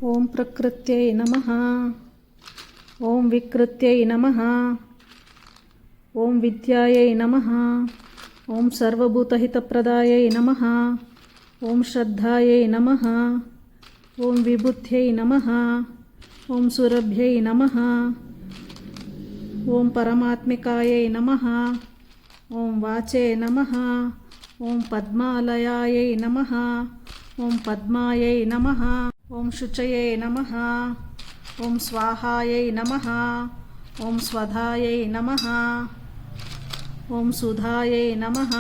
ఓం ప్రకృత్యై నమః. ఓం వికృత్యై నమః. ఓం విద్యాయై నమః. ఓం సర్వభూతహితప్రదాయై నమః. ఓం శ్రద్ధాయై నమః. ఓం విబుద్ధ్యై నమః. ఓం సురభ్యై నమః. ఓం పరమాత్మికాయై నమః. ఓం వాచే నమః. ఓం పద్మాలయాయై నమః. ఓం పద్మాయై నమః. ఓం శుచయే నమః. ఓం స్వాహాయై నమః. ఓం స్వధాయై నమః. ఓం సుధాయై నమః.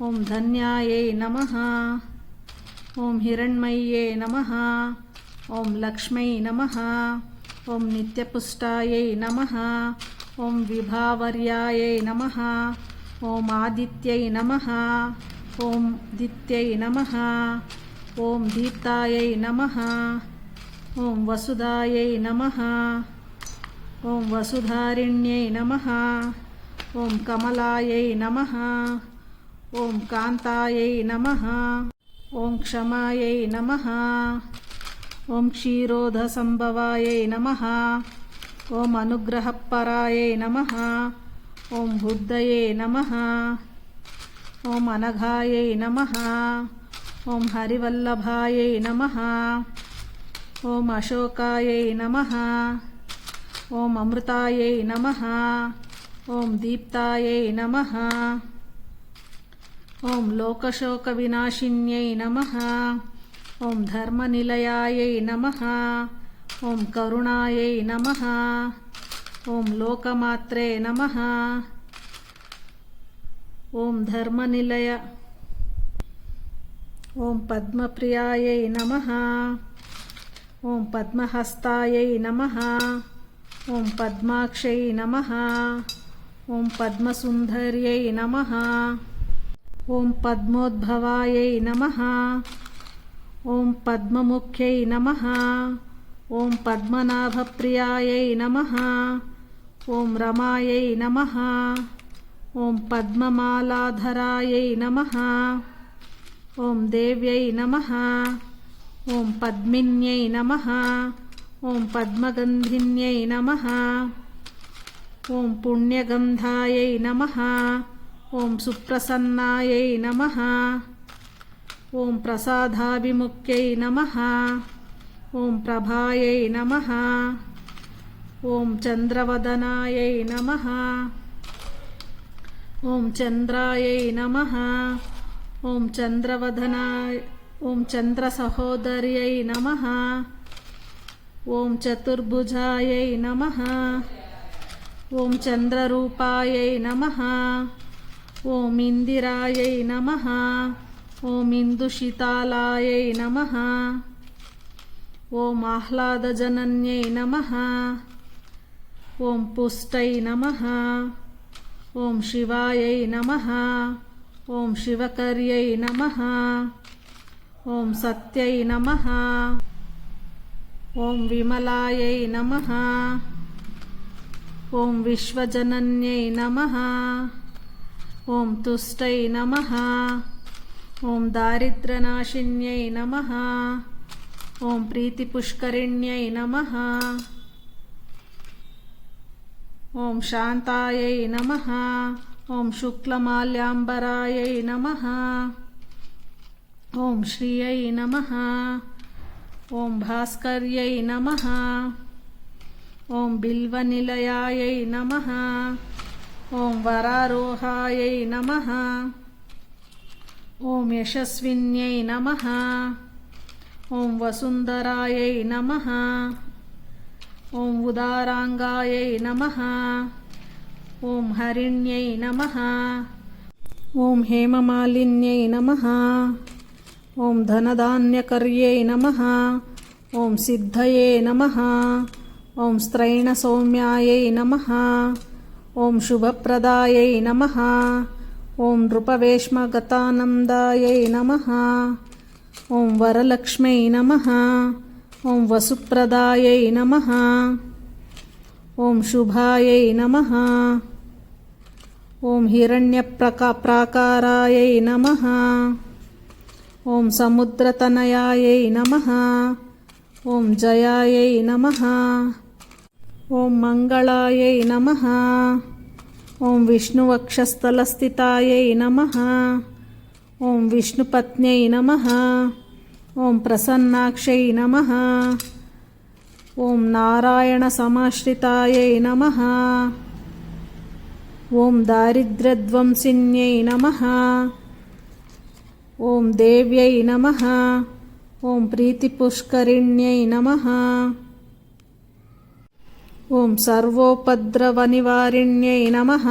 ఓం ధన్యాయై నమః. ఓం హిరణ్మయ్యే నమః. ఓం లక్ష్మై నమః. ఓం నిత్యపుష్టాయై నమః. ఓం విభావర్యాయై నమః. ఓం ఆదిత్యై నమః. ఓం దిత్యై నమః. ఓం దీప్తాయై నమః. ఓం వసుదాయై నమః. ఓం వసుధారిణ్యై నమః. ఓం కమలాయై నమః. ఓం కాంతాయై నమః. ఓం క్షమాయై నమః. ఓం క్షీరోధసంభవాయై నమః. ఓం అనుగ్రహపరాయై నమః. ఓం బుద్ధయే నమః. ఓం అనఘాయై నమః. ఓం హరివల్లభాయై నమః. ఓం అశోకాయై నమః. ఓం అమృతాయై నమః. ఓం దీప్తాయై నమః. ఓం లోకశోక వినాశిన్యై నమః. ఓం ధర్మనిలయాయై నమః. ఓం కరుణాయై నమః. ఓం లోకమాత్రే నమః. ఓం ధర్మనిలయ. ఓం పద్మప్రియాయై నమః. ఓం పద్మహస్తాయై నమః. ఓం పద్మాక్షై నమః. ఓం పద్మసుందర్యై నమః. ఓం పద్మోద్భవాయై నమః. ఓం పద్మముఖ్యై నమః. ఓం పద్మనాభప్రియాయై నమః. ఓం రమాయై నమః. ఓం పద్మమాలాధరాయై నమః. ఓం దేవ్యై నమః. ఓం పద్మిన్యై నమః. ఓం పద్మగంధిన్యై నమః. ఓం పుణ్యగంధాయై నమః. ఓం సుప్రసన్నాయై నమః. ఓం ప్రసాదాభిముఖ్యై నమః. ఓం ప్రభాయై నమః. ఓం చంద్రవదనాయై నమః. ఓం చంద్రాయై నమః. ఓం చంద్రవదనాయ. ఓం చంద్రసహోదర్యై నమః. ఓం చతుర్భుజాయై నమః. ఓం చంద్రరూపాయై నమః. ఓం ఇందిరాయై నమః. ఓం ఇందుశీతాలాయై నమః. ఓం ఆహ్లాదజనన్యై నమః. ఓం పుష్టై నమః. ఓం శివాయై నమః. ఓం శివకర్యై నమః. ఓం సత్యై నమః. ఓం విమలాయై నమః. ఓం విశ్వజనన్యై నమః. ఓం తుష్టై నమః. ఓం దారిద్ర్యనాశిన్యై నమః. ఓం ప్రీతిపుష్కరిణ్యై నమః. ఓం శాంతాయై నమః. ఓం శుక్లమాల్యాంబరాయై నమః. ఓం శ్రియై నమః. ఓం భాస్కర్యై నమః. ఓం బిల్వనిలయాయై నమః. ఓం వరారోహాయై నమః. ఓం యశస్విన్యై నమః. ఓం వసుంధరాయై నమః. ఓం ఉదారాంగాయై నమః. ఓం హరిణ్యై నమః. ఓం హేమమాలిన్యై నమః. ఓం ధనధాన్యకర్యై నమః. ఓం సిద్ధయే నమః. ఓం స్త్రైణసౌమ్యాయై నమః. ఓం శుభప్రదాయై నమః. ఓం నృపవేష్మగతానందాయై నమః. ఓం వరలక్ష్మై నమః. ఓం వసుప్రదాయై నమః. ఓం శుభాయై నమః. ఓం హిరణ్యప్రాకారాయై నమః. ఓం సముద్రతనయాయై నమః. ॐ जयायै नमः। ॐ मङ्गलायै नमः। ॐ विष्णुवक्षस्थलस्थितायै नमः। ॐ विष्णुपत्न्यै नमः। ॐ प्रसन्नाक्षै नमः। ॐ नारायणसमाश्रितायै नमः। ॐ दारिद्र्यध्वंसिन्यै नमः। ॐ देव्यै नमः। ॐ प्रीतिपुष्करिण्यै नमः। ॐ सर्वोपद्रवनिवारिण्यै नमः।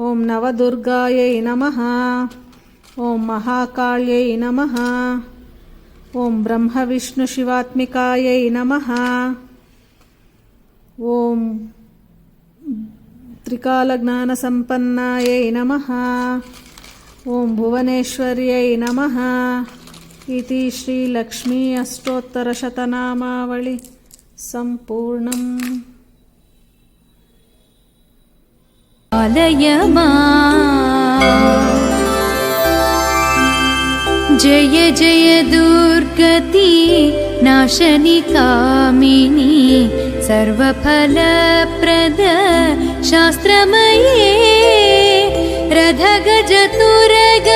ॐ नवदुर्गायै नमः। ॐ महाकाल्यै नमः। ॐ ब्रह्मविष्णुशिवात्मिकायै नमः। ॐ त्रिकालज्ञानसम्पन्नायै नमः। ॐ भुवनेश्वर्यै नमः। इति श्रीलक्ष्मी अष्टोत्तरशतनामावळि सम्पूर्णम्। आलय जय जय दुर्गति नाशनि कामिनी सर्वफलप्रद शास्त्रमये रथगजतुरग